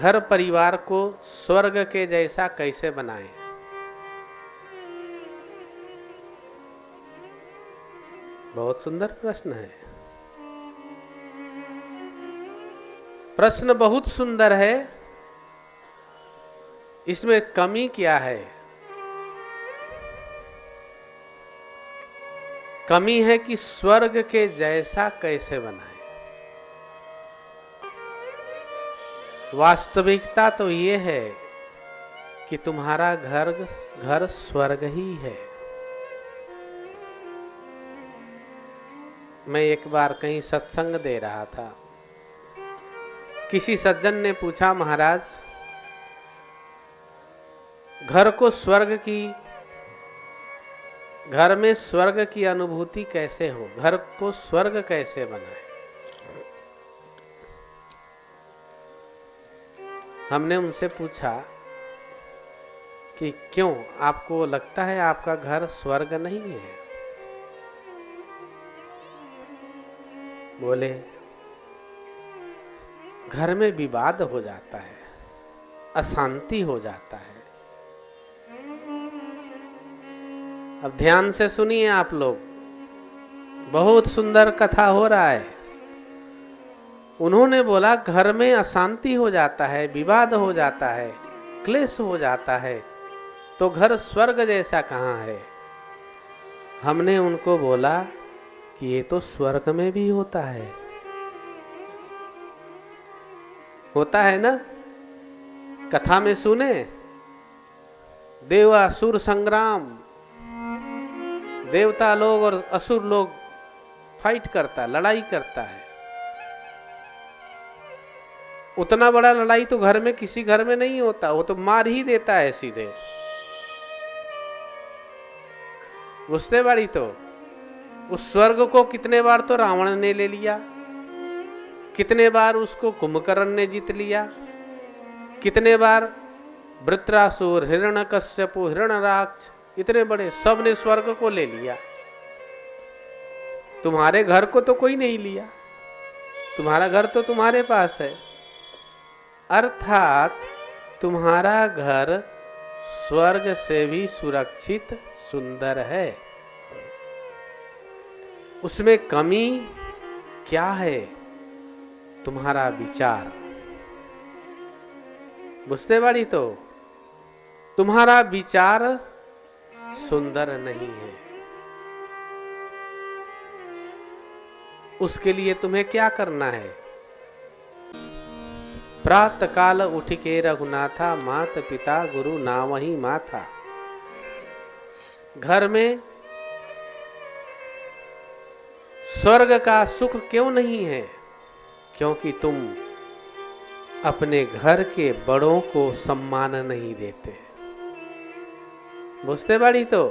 घर परिवार को स्वर्ग के जैसा कैसे बनाएं? बहुत सुंदर प्रश्न है। प्रश्न बहुत सुंदर है। इसमें कमी क्या है? कमी है कि स्वर्ग के जैसा कैसे बनाएं। वास्तविकता तो ये है कि तुम्हारा घर स्वर्ग ही है। मैं एक बार कहीं सत्संग दे रहा था। किसी सज्जन ने पूछा, महाराज घर में स्वर्ग की अनुभूति कैसे हो, घर को स्वर्ग कैसे बनाए? हमने उनसे पूछा कि क्यों, आपको लगता है आपका घर स्वर्ग नहीं है? बोले, घर में विवाद हो जाता है, अशांति हो जाता है। अब ध्यान से सुनिए आप लोग, बहुत सुंदर कथा हो रहा है। उन्होंने बोला घर में अशांति हो जाता है, विवाद हो जाता है, क्लेश हो जाता है, तो घर स्वर्ग जैसा कहाँ है? हमने उनको बोला कि ये तो स्वर्ग में भी होता है। होता है ना? कथा में सुने, देवासुर संग्राम, देवता लोग और असुर लोग फाइट करता, लड़ाई करता है। उतना बड़ा लड़ाई तो घर में किसी घर में नहीं होता, वो तो मार ही देता है सीधे। गुस्से वाली तो उस स्वर्ग को कितने बार तो रावण ने ले लिया, कितने बार उसको कुंभकर्ण ने जीत लिया, कितने बार वृत्रासुर, हिरण्यकश्यपु, हिरण्यराक्ष, इतने बड़े सब ने स्वर्ग को ले लिया। तुम्हारे घर को तो कोई नहीं लिया, तुम्हारा घर तो तुम्हारे पास है। अर्थात तुम्हारा घर स्वर्ग से भी सुरक्षित, सुंदर है। उसमें कमी क्या है? तुम्हारा विचार। बुझते बाड़ी तो तुम्हारा विचार सुंदर नहीं है। उसके लिए तुम्हें क्या करना है? प्रातः काल उठ के रघुनाथा, मात पिता गुरु नावहि माथा। घर में स्वर्ग का सुख क्यों नहीं है? क्योंकि तुम अपने घर के बड़ों को सम्मान नहीं देते। बुझते बाड़ी तो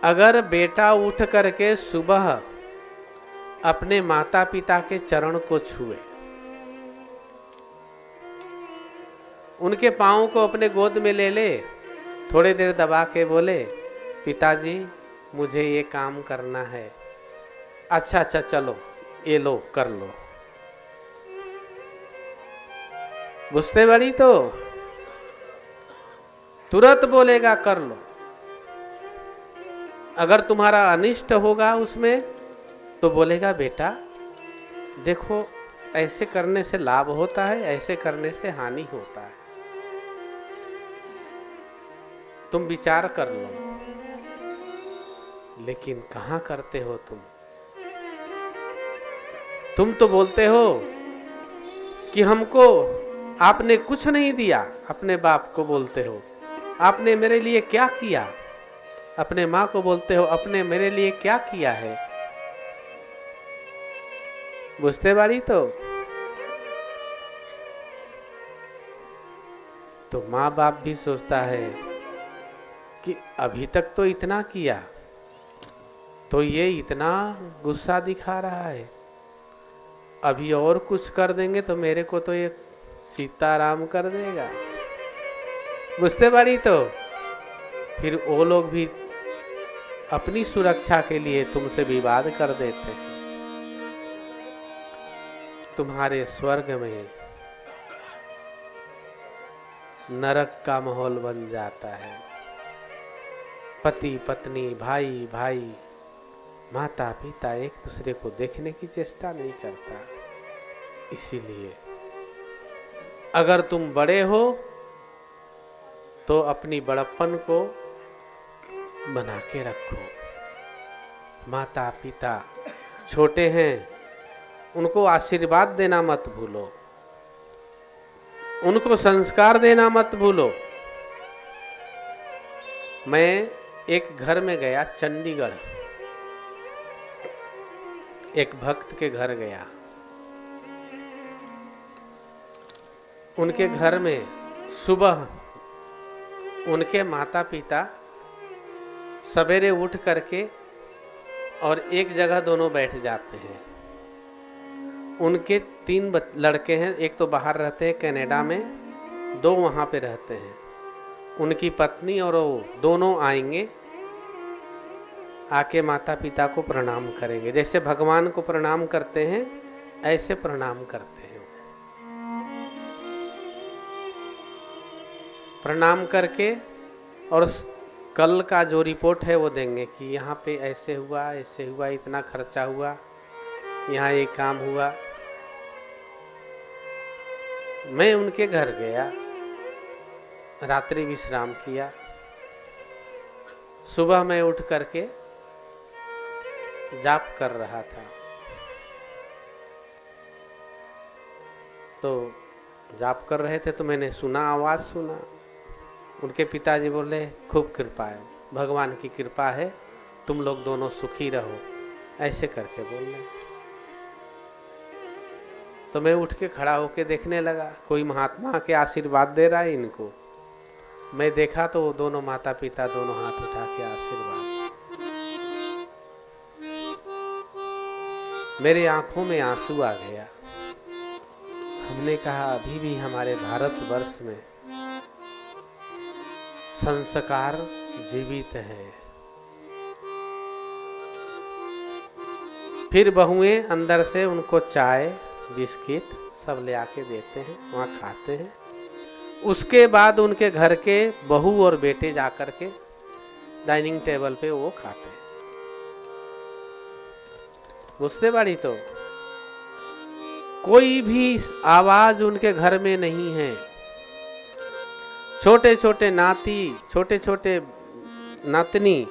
अगर बेटा उठ करके सुबह अपने माता पिता के चरण को छुए, उनके पांव को अपने गोद में ले ले, थोड़ी देर दबा के बोले, पिताजी मुझे ये काम करना है। अच्छा चलो, ये लो, कर लो। बुझते बड़ी तो तुरंत बोलेगा कर लो। अगर तुम्हारा अनिष्ट होगा उसमें तो बोलेगा, बेटा देखो ऐसे करने से लाभ होता है, ऐसे करने से हानि होता है, तुम विचार कर लो। लेकिन कहां करते हो तुम तो बोलते हो कि हमको आपने कुछ नहीं दिया। अपने बाप को बोलते हो, आपने मेरे लिए क्या किया? अपने माँ को बोलते हो, अपने मेरे लिए क्या किया है? बुझते बाड़ी तो माँ बाप भी सोचता है कि अभी तक तो इतना किया, तो ये इतना गुस्सा दिखा रहा है, अभी और कुछ कर देंगे तो मेरे को तो ये सीताराम कर देगा। बुझते बाड़ी तो फिर वो लोग भी अपनी सुरक्षा के लिए तुमसे विवाद कर देते हैं। तुम्हारे स्वर्ग में नरक का माहौल बन जाता है। पति पत्नी, भाई भाई, माता पिता एक दूसरे को देखने की चेष्टा नहीं करता। इसीलिए अगर तुम बड़े हो तो अपनी बड़प्पन को बना के रखो। माता पिता छोटे हैं, उनको आशीर्वाद देना मत भूलो, उनको संस्कार देना मत भूलो। मैं एक घर में गया, चंडीगढ़, एक भक्त के घर गया। उनके घर में सुबह उनके माता पिता सवेरे उठ करके और एक जगह दोनों बैठ जाते हैं। उनके 3 लड़के हैं, एक तो बाहर रहते हैं कनाडा में, 2 वहाँ पे रहते हैं। उनकी पत्नी और वो दोनों आएंगे, आके माता पिता को प्रणाम करेंगे। जैसे भगवान को प्रणाम करते हैं ऐसे प्रणाम करते हैं। प्रणाम करके और कल का जो रिपोर्ट है वो देंगे कि यहाँ पे ऐसे हुआ, इतना खर्चा हुआ, यहाँ ये काम हुआ। मैं उनके घर गया, रात्रि विश्राम किया। सुबह मैं उठ करके जाप कर रहा था, तो जाप कर रहे थे तो मैंने सुना, आवाज सुना। उनके पिताजी बोले, खूब कृपा है, भगवान की कृपा है, तुम लोग दोनों सुखी रहो, ऐसे करके बोल रहे। तो मैं उठ के खड़ा होके देखने लगा, कोई महात्मा के आशीर्वाद दे रहा है इनको। मैं देखा तो वो दोनों माता पिता दोनों हाथ उठा के आशीर्वाद। मेरे आंखों में आंसू आ गया। हमने कहा अभी भी हमारे भारतवर्ष में संस्कार जीवित है। फिर बहुएं अंदर से उनको चाय बिस्किट सब ले आके देते हैं, वहाँ खाते हैं। उसके बाद उनके घर के बहू और बेटे जाकर के डाइनिंग टेबल पे वो खाते हैं। बुझते बाड़ी तो कोई भी आवाज उनके घर में नहीं है। छोटे छोटे नाती, छोटे छोटे नातनी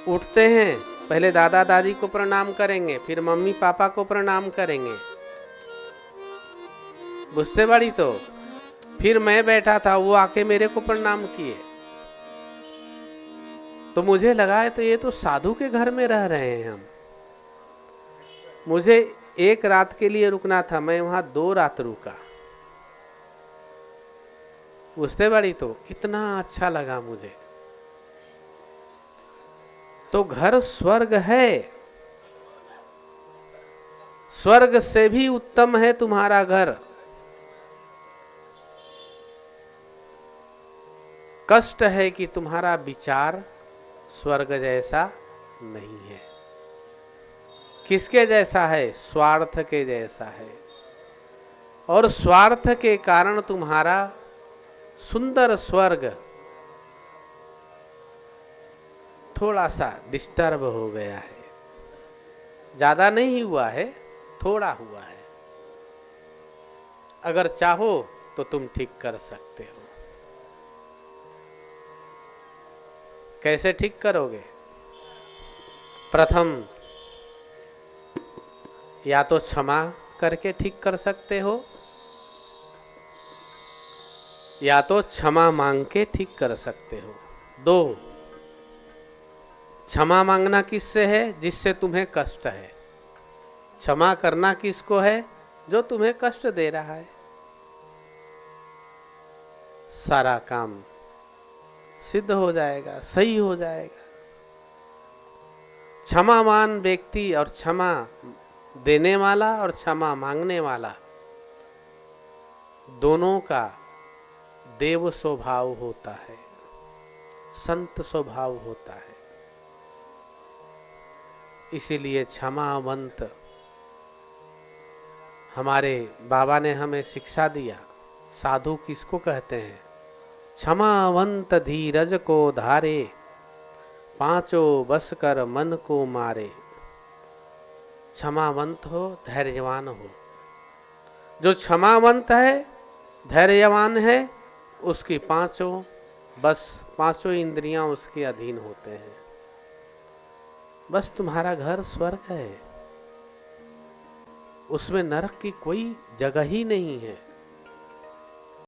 उठते हैं, पहले दादा दादी को प्रणाम करेंगे, फिर मम्मी पापा को प्रणाम करेंगे। बुझते बाड़ी तो फिर मैं बैठा था, वो आके मेरे को प्रणाम किए। तो मुझे लगा है तो ये तो साधु के घर में रह रहे हैं हम। मुझे 1 रात के लिए रुकना था, मैं वहां 2 रात रुका। बुझते बाड़ी तो इतना अच्छा लगा मुझे। तो घर स्वर्ग है, स्वर्ग से भी उत्तम है तुम्हारा घर। कष्ट है कि तुम्हारा विचार स्वर्ग जैसा नहीं है। किसके जैसा है? स्वार्थ के जैसा है। और स्वार्थ के कारण तुम्हारा सुंदर स्वर्ग थोड़ा सा डिस्टर्ब हो गया है। ज्यादा नहीं हुआ है, थोड़ा हुआ है। अगर चाहो तो तुम ठीक कर सकते हो। कैसे ठीक करोगे? प्रथम या तो क्षमा करके ठीक कर सकते हो, या तो क्षमा मांग के ठीक कर सकते हो। 2, क्षमा मांगना किससे है? जिससे तुम्हें कष्ट है। क्षमा करना किसको है? जो तुम्हें कष्ट दे रहा है। सारा काम सिद्ध हो जाएगा, सही हो जाएगा। क्षमावान व्यक्ति और क्षमा देने वाला और क्षमा मांगने वाला दोनों का देव स्वभाव होता है, संत स्वभाव होता है। इसीलिए क्षमावंत हमारे बाबा ने हमें शिक्षा दिया। साधु किसको कहते हैं? क्षमावंत धीरज को धारे, पांचों बस कर मन को मारे। क्षमावंत हो, धैर्यवान हो। जो क्षमावंत है, धैर्यवान है, उसकी पांचों इंद्रियां उसके अधीन होते हैं। बस तुम्हारा घर स्वर्ग है, उसमें नरक की कोई जगह ही नहीं है।